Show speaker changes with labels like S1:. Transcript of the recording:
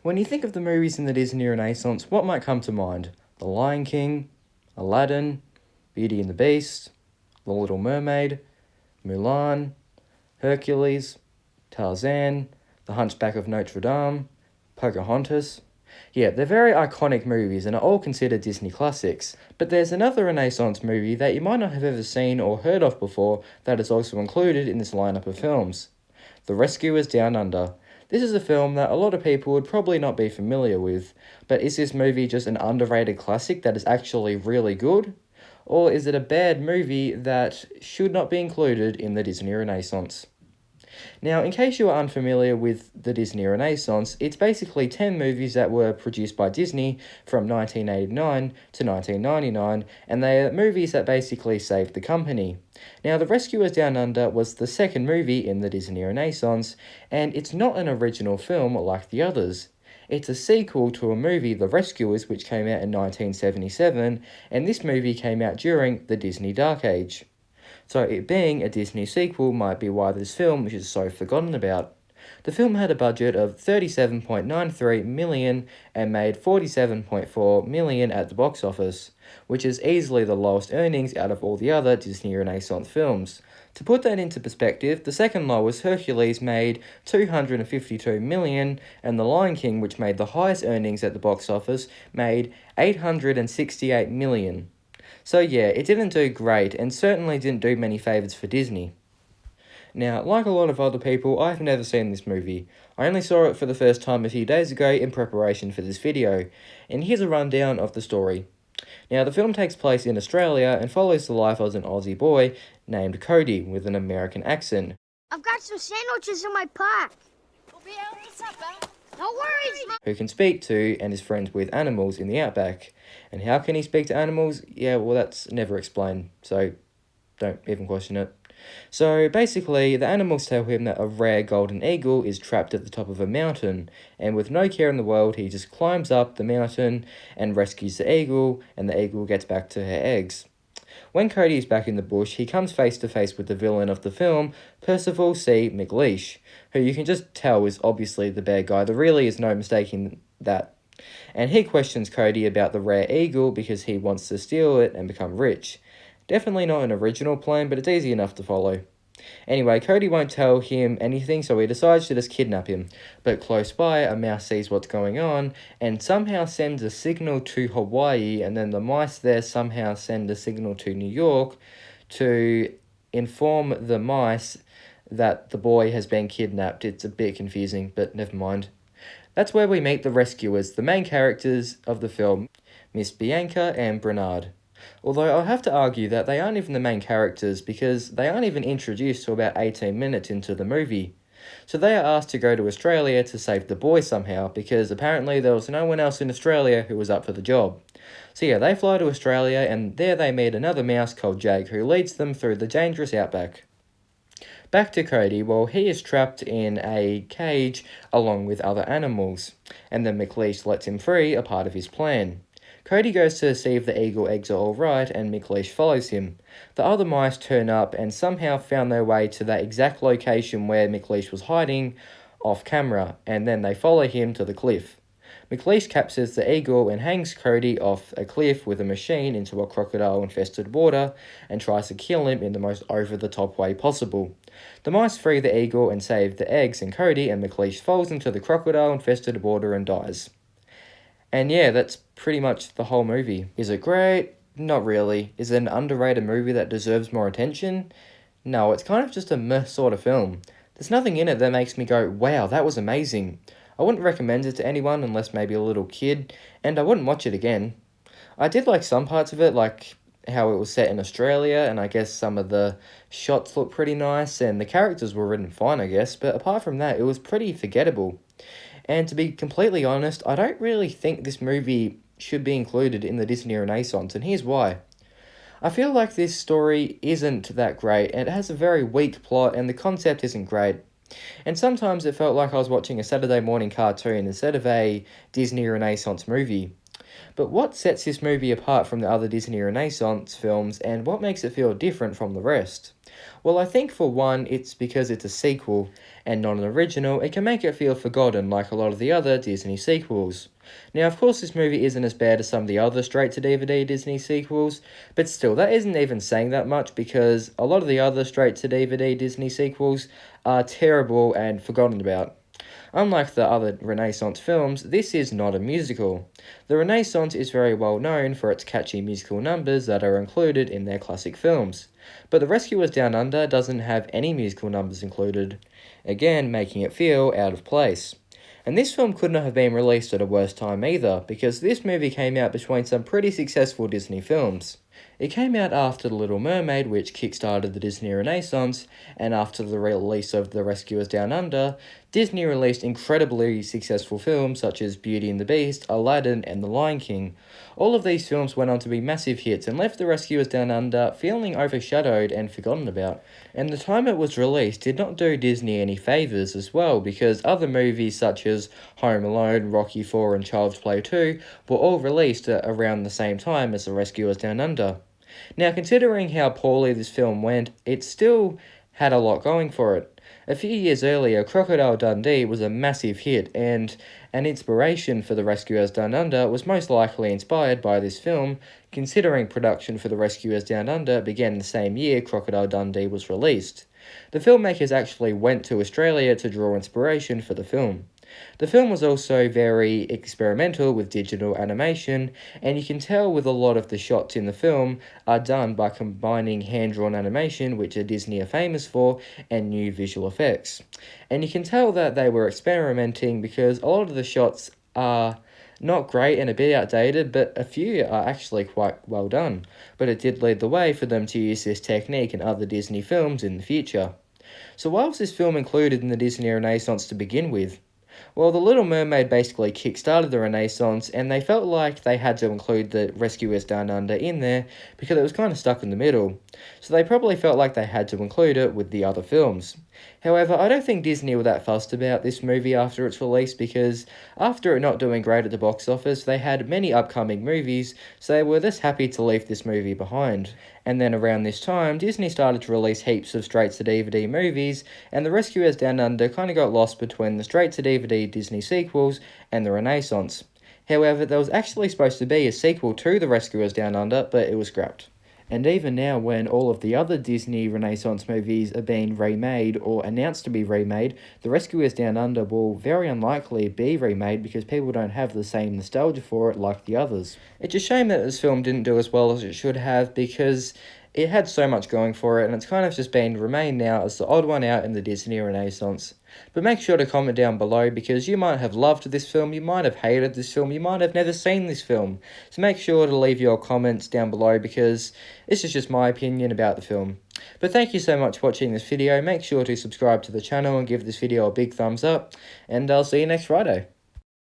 S1: When you think of the movies in the Disney Renaissance, what might come to mind? The Lion King, Aladdin, Beauty and the Beast, The Little Mermaid, Mulan, Hercules, Tarzan, The Hunchback of Notre Dame, Pocahontas. Yeah, they're very iconic movies and are all considered Disney classics, but there's another Renaissance movie that you might not have ever seen or heard of before that is also included in this lineup of films. The Rescuers Down Under. This is a film that a lot of people would probably not be familiar with, but is this movie just an underrated classic that is actually really good? Or is it a bad movie that should not be included in the Disney Renaissance? Now, in case you are unfamiliar with the Disney Renaissance, it's basically 10 movies that were produced by Disney from 1989 to 1999, and they are movies that basically saved the company. Now, The Rescuers Down Under was the second movie in the Disney Renaissance, and it's not an original film like the others. It's a sequel to a movie, The Rescuers, which came out in 1977, and this movie came out during the Disney Dark Age. So it being a Disney sequel might be why this film is so forgotten about. The film had a budget of $37.93 million and made $47.4 million at the box office, which is easily the lowest earnings out of all the other Disney Renaissance films. To put that into perspective, the second lowest, Hercules, made $252 million, and The Lion King, which made the highest earnings at the box office, made $868 million. So yeah, it didn't do great, and certainly didn't do many favours for Disney. Now, like a lot of other people, I've never seen this movie. I only saw it for the first time a few days ago in preparation for this video, and here's a rundown of the story. Now, the film takes place in Australia and follows the life of an Aussie boy named Cody with an American accent.
S2: I've got some sandwiches in my pack. No worries, Mom.
S1: Who can speak to and is friends with animals in the outback. And how can he speak to animals? Yeah, well, that's never explained, so don't even question it. So basically, the animals tell him that a rare golden eagle is trapped at the top of a mountain, and with no care in the world, he just climbs up the mountain and rescues the eagle, and the eagle gets back to her eggs. When Cody is back in the bush, he comes face to face with the villain of the film, Percival C. McLeish, who you can just tell is obviously the bad guy. There really is no mistaking that. And he questions Cody about the rare eagle because he wants to steal it and become rich. Definitely not an original plan, but it's easy enough to follow. Anyway, Cody won't tell him anything, so he decides to just kidnap him. But close by, a mouse sees what's going on and somehow sends a signal to Hawaii, and then the mice there somehow send a signal to New York to inform the mice that the boy has been kidnapped. It's a bit confusing, but never mind. That's where we meet the rescuers, the main characters of the film, Miss Bianca and Bernard. Although I'll have to argue that they aren't even the main characters because they aren't even introduced till about 18 minutes into the movie. So they are asked to go to Australia to save the boy somehow because apparently there was no one else in Australia who was up for the job. So yeah, they fly to Australia and there they meet another mouse called Jake who leads them through the dangerous outback. Back to Cody, well, he is trapped in a cage along with other animals, and then McLeish lets him free, a part of his plan. Cody goes to see if the eagle eggs are alright, and McLeish follows him. The other mice turn up and somehow found their way to that exact location where McLeish was hiding off camera, and then they follow him to the cliff. McLeish captures the eagle and hangs Cody off a cliff with a machine into a crocodile-infested water and tries to kill him in the most over-the-top way possible. The mice free the eagle and save the eggs and Cody, and McLeish falls into the crocodile-infested water and dies. And yeah, that's pretty much the whole movie. Is it great? Not really. Is it an underrated movie that deserves more attention? No, it's kind of just a meh sort of film. There's nothing in it that makes me go, wow, that was amazing. I wouldn't recommend it to anyone unless maybe a little kid, and I wouldn't watch it again. I did like some parts of it, like how it was set in Australia, and I guess some of the shots looked pretty nice, and the characters were written fine, I guess, but apart from that, it was pretty forgettable. And to be completely honest, I don't really think this movie should be included in the Disney Renaissance, and here's why. I feel like this story isn't that great, and it has a very weak plot, and the concept isn't great. And sometimes it felt like I was watching a Saturday morning cartoon instead of a Disney Renaissance movie. But what sets this movie apart from the other Disney Renaissance films, and what makes it feel different from the rest? Well, I think for one, it's because it's a sequel and not an original. It can make it feel forgotten like a lot of the other Disney sequels. Now, of course, this movie isn't as bad as some of the other straight-to-DVD Disney sequels, but still, that isn't even saying that much because a lot of the other straight-to-DVD Disney sequels are terrible and forgotten about. Unlike the other Renaissance films, this is not a musical. The Renaissance is very well known for its catchy musical numbers that are included in their classic films, but The Rescuers Down Under doesn't have any musical numbers included, again making it feel out of place. And this film could not have been released at a worse time either, because this movie came out between some pretty successful Disney films. It came out after The Little Mermaid, which kickstarted the Disney Renaissance, and after the release of The Rescuers Down Under, Disney released incredibly successful films such as Beauty and the Beast, Aladdin, and The Lion King. All of these films went on to be massive hits and left The Rescuers Down Under feeling overshadowed and forgotten about. And the time it was released did not do Disney any favours as well, because other movies such as Home Alone, Rocky IV, and Child's Play 2 were all released at around the same time as The Rescuers Down Under. Now, considering how poorly this film went, it still had a lot going for it. A few years earlier, Crocodile Dundee was a massive hit, and an inspiration for The Rescuers Down Under was most likely inspired by this film, considering production for The Rescuers Down Under began the same year Crocodile Dundee was released. The filmmakers actually went to Australia to draw inspiration for the film. The film was also very experimental with digital animation, and you can tell with a lot of the shots in the film are done by combining hand-drawn animation, which Disney are famous for, and new visual effects. And you can tell that they were experimenting because a lot of the shots are not great and a bit outdated, but a few are actually quite well done. But it did lead the way for them to use this technique in other Disney films in the future. So why was this film included in the Disney Renaissance to begin with? Well, The Little Mermaid basically kick-started the Renaissance, and they felt like they had to include The Rescuers Down Under in there because it was kind of stuck in the middle. So they probably felt like they had to include it with the other films. However, I don't think Disney were that fussed about this movie after its release because after it not doing great at the box office, they had many upcoming movies, so they were less happy to leave this movie behind. And then around this time, Disney started to release heaps of straight-to-DVD movies, and The Rescuers Down Under kind of got lost between the straight-to-DVD Disney sequels and the Renaissance. However, there was actually supposed to be a sequel to The Rescuers Down Under, but it was scrapped. And even now, when all of the other Disney Renaissance movies are being remade or announced to be remade, The Rescuers Down Under will very unlikely be remade because people don't have the same nostalgia for it like the others. It's a shame that this film didn't do as well as it should have because it had so much going for it, and it's kind of just been remained now as the odd one out in the Disney Renaissance. But make sure to comment down below because you might have loved this film, you might have hated this film, you might have never seen this film. So make sure to leave your comments down below because this is just my opinion about the film. But thank you so much for watching this video. Make sure to subscribe to the channel and give this video a big thumbs up, and I'll see you next Friday.